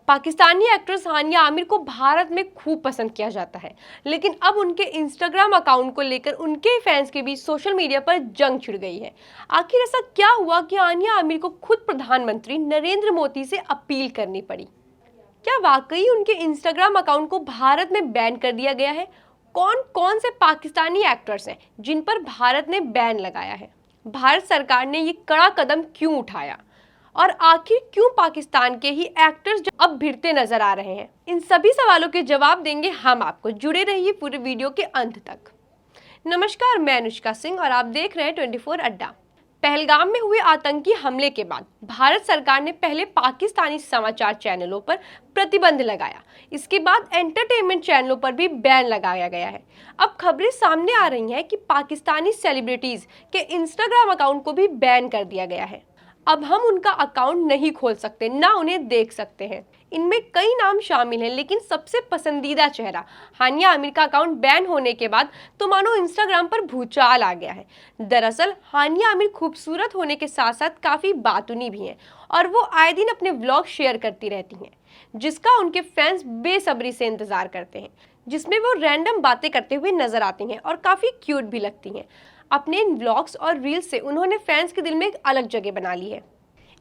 Pakistani actress हानिया आमिर को भारत में खूब पसंद किया जाता है, लेकिन अब उनके इंस्टाग्राम अकाउंट को लेकर उनके फैंस के बीच सोशल मीडिया पर जंग छिड़ गई है। आखिर ऐसा क्या हुआ कि हानिया आमिर को खुद प्रधानमंत्री नरेंद्र मोदी से अपील करनी पड़ी? क्या वाकई उनके इंस्टाग्राम अकाउंट को भारत में बैन कर दिया गया है? कौन कौन से पाकिस्तानी एक्टर्स हैं जिन पर भारत ने बैन लगाया है? भारत सरकार ने ये कड़ा कदम क्यों उठाया और आखिर क्यों पाकिस्तान के ही एक्टर्स अब भिड़ते नजर आ रहे हैं? इन सभी सवालों के जवाब देंगे हम आपको। जुड़े रहिए पूरे वीडियो के अंत तक। नमस्कार, मैं अनुष्का सिंह और आप देख रहे हैं 24 अड्डा। पहलगाम में हुए आतंकी हमले के बाद भारत सरकार ने पहले पाकिस्तानी समाचार चैनलों पर प्रतिबंध लगाया। इसके बाद एंटरटेनमेंट चैनलों पर भी बैन लगाया गया है। अब खबरें सामने आ रही हैं कि पाकिस्तानी सेलिब्रिटीज के इंस्टाग्राम अकाउंट को भी बैन कर दिया गया है। अब हम उनका अकाउंट नहीं खोल सकते, ना उन्हें देख सकते हैं। इनमें कई नाम शामिल हैं, लेकिन सबसे पसंदीदा चेहरा हानिया आमिर का अकाउंट बैन होने के बाद तो मानो इंस्टाग्राम पर भूचाल आ गया है। दरअसल हानिया आमिर खूबसूरत होने के साथ साथ काफ़ी बातूनी भी हैं और वो आए दिन अपने व्लॉग शेयर करती रहती हैं, जिसका उनके फैंस बेसब्री से इंतज़ार करते हैं, जिसमें वो रैंडम बातें करते हुए नजर आती हैं और काफ़ी क्यूट भी लगती हैं। अपने इन व्लॉग्स और रील्स से उन्होंने फैंस के दिल में एक अलग जगह बना ली है।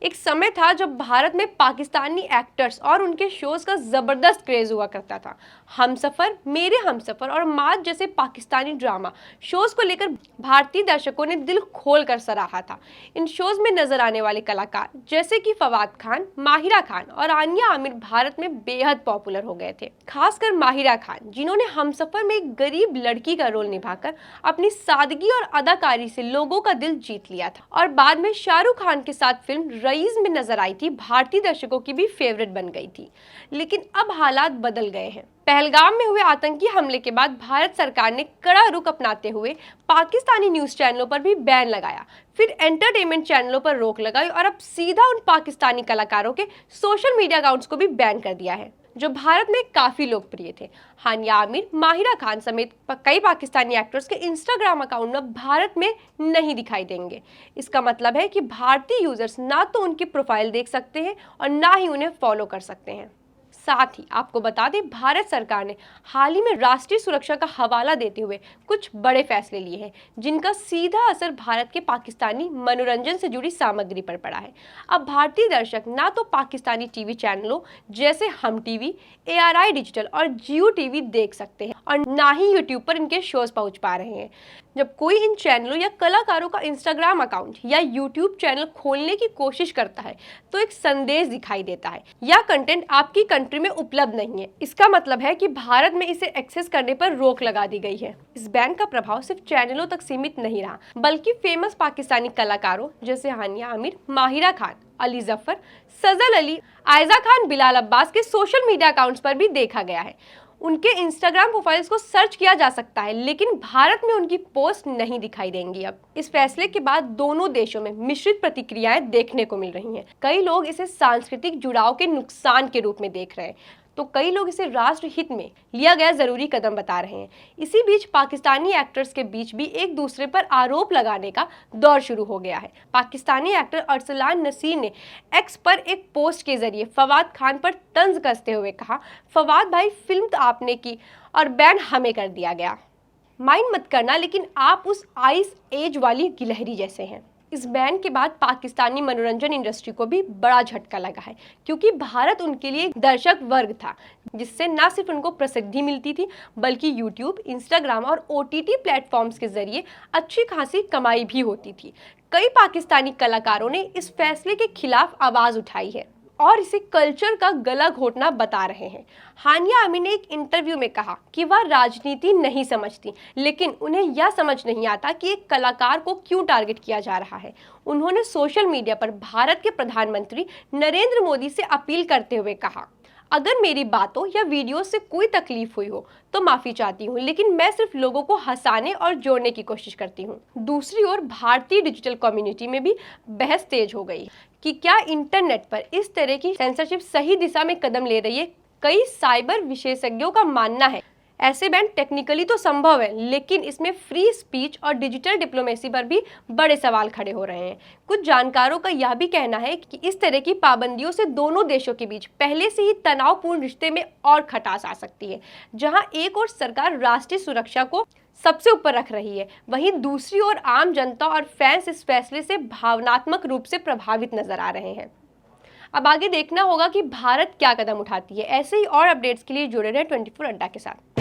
एक समय था जब भारत में पाकिस्तानी एक्टर्स और उनके शोज का ज़बरदस्त क्रेज़ हुआ करता था। हमसफ़र, मेरे हमसफ़र और माज जैसे पाकिस्तानी ड्रामा शोज़ को लेकर भारतीय दर्शकों ने दिल खोल कर सराहा था। इन शोज़ में नजर आने वाले कलाकार जैसे कि फवाद खान, माहिरा खान और आनिया आमिर भारत में बेहद पॉपुलर हो गए थे। खासकर माहिरा खान, जिन्होंने हमसफ़र में एक गरीब लड़की का रोल निभाकर अपनी सादगी और अदाकारी से लोगों का दिल जीत लिया था और बाद में शाहरुख खान के साथ फिल्म रईस में नजर आई थी। भारतीय दर्शकों की भी फेवरेट बन गई थी। लेकिन अब हालात बदल गए हैं। पहलगाम में हुए आतंकी हमले के बाद भारत सरकार ने कड़ा रुख अपनाते हुए पाकिस्तानी न्यूज चैनलों पर भी बैन लगाया, फिर एंटरटेनमेंट चैनलों पर रोक लगाई और अब सीधा उन पाकिस्तानी कलाकारों के सोशल मीडिया अकाउंट्स को भी बैन कर दिया है जो भारत में काफी लोकप्रिय थे। हानिया आमिर, माहिरा खान समेत कई पाकिस्तानी एक्टर्स के इंस्टाग्राम अकाउंट में भारत में नहीं दिखाई देंगे। इसका मतलब है कि भारतीय यूजर्स ना तो उनकी प्रोफाइल देख सकते हैं और ना ही उन्हें फॉलो कर सकते हैं। साथ ही आपको बता दें, भारत सरकार ने हाल ही में राष्ट्रीय सुरक्षा का हवाला देते हुए कुछ बड़े फैसले लिए हैं, जिनका सीधा असर भारत के पाकिस्तानी मनोरंजन से जुड़ी सामग्री पर पड़ा है। अब भारतीय दर्शक ना तो पाकिस्तानी टीवी चैनलों जैसे हम टीवी, ARI डिजिटल और जियो टीवी देख सकते हैं और ना ही यूट्यूब पर इनके शोज पहुंच पा रहे हैं। जब कोई इन चैनलों या कलाकारों का इंस्टाग्राम अकाउंट या यूट्यूब चैनल खोलने की कोशिश करता है तो एक संदेश दिखाई देता है, यह कंटेंट आपकी कंट्री में उपलब्ध नहीं है। इसका मतलब है कि भारत में इसे एक्सेस करने पर रोक लगा दी गई है। इस बैन का प्रभाव सिर्फ चैनलों तक सीमित नहीं रहा, बल्कि फेमस पाकिस्तानी कलाकारों जैसे हानिया आमिर, माहिरा खान, अली जफर, सजल अली, आयजा खान, बिलाल अब्बास के सोशल मीडिया अकाउंट्स पर भी देखा गया है। उनके इंस्टाग्राम प्रोफाइल्स को सर्च किया जा सकता है, लेकिन भारत में उनकी पोस्ट नहीं दिखाई देंगी। अब इस फैसले के बाद दोनों देशों में मिश्रित प्रतिक्रियाएं देखने को मिल रही हैं। कई लोग इसे सांस्कृतिक जुड़ाव के नुकसान के रूप में देख रहे हैं, तो कई लोग इसे राष्ट्र हित में लिया गया जरूरी कदम बता रहे हैं। इसी बीच पाकिस्तानी एक्टर्स के बीच भी एक दूसरे पर आरोप लगाने का दौर शुरू हो गया है। पाकिस्तानी एक्टर अरसलान नसीर ने एक्स पर एक पोस्ट के जरिए फवाद खान पर तंज कसते हुए कहा, फवाद भाई, फिल्म तो आपने की और बैन हमें कर दिया गया। माइंड मत करना, लेकिन आप उस आइस एज वाली गिलहरी जैसे हैं। इस बैन के बाद पाकिस्तानी मनोरंजन इंडस्ट्री को भी बड़ा झटका लगा है, क्योंकि भारत उनके लिए एक दर्शक वर्ग था जिससे न सिर्फ उनको प्रसिद्धि मिलती थी, बल्कि यूट्यूब, इंस्टाग्राम और OTT प्लेटफॉर्म्स के जरिए अच्छी खासी कमाई भी होती थी। कई पाकिस्तानी कलाकारों ने इस फैसले के खिलाफ आवाज़ उठाई है और इसे कल्चर का गला घोटना बता रहे हैं। हानिया आमिर ने एक इंटरव्यू में कहा कि वह राजनीति नहीं समझती, लेकिन उन्हें यह समझ नहीं आता कि एक कलाकार को क्यों टारगेट किया जा रहा है। उन्होंने सोशल मीडिया पर भारत के प्रधानमंत्री नरेंद्र मोदी से अपील करते हुए कहा, अगर मेरी बातों या वीडियो से कोई तकलीफ हुई हो तो माफ़ी चाहती हूँ, लेकिन मैं सिर्फ लोगों को हंसाने और जोड़ने की कोशिश करती हूँ। दूसरी ओर भारतीय डिजिटल कम्युनिटी में भी बहस तेज हो गई कि क्या इंटरनेट पर इस तरह की सेंसरशिप सही दिशा में कदम ले रही है। कई साइबर विशेषज्ञों का मानना है ऐसे बैन टेक्निकली तो संभव है, लेकिन इसमें फ्री स्पीच और डिजिटल डिप्लोमेसी पर भी बड़े सवाल खड़े हो रहे हैं। कुछ जानकारों का यह भी कहना है कि इस तरह की पाबंदियों से दोनों देशों के बीच पहले से ही तनावपूर्ण रिश्ते में और खटास आ सकती है। जहां एक ओर सरकार राष्ट्रीय सुरक्षा को सबसे ऊपर रख रही है, वहीं दूसरी ओर आम जनता और फैंस इस फैसले से भावनात्मक रूप से प्रभावित नजर आ रहे हैं। अब आगे देखना होगा कि भारत क्या कदम उठाती है। ऐसे ही और अपडेट्स के लिए जुड़े रहे 24 अड्डा के साथ।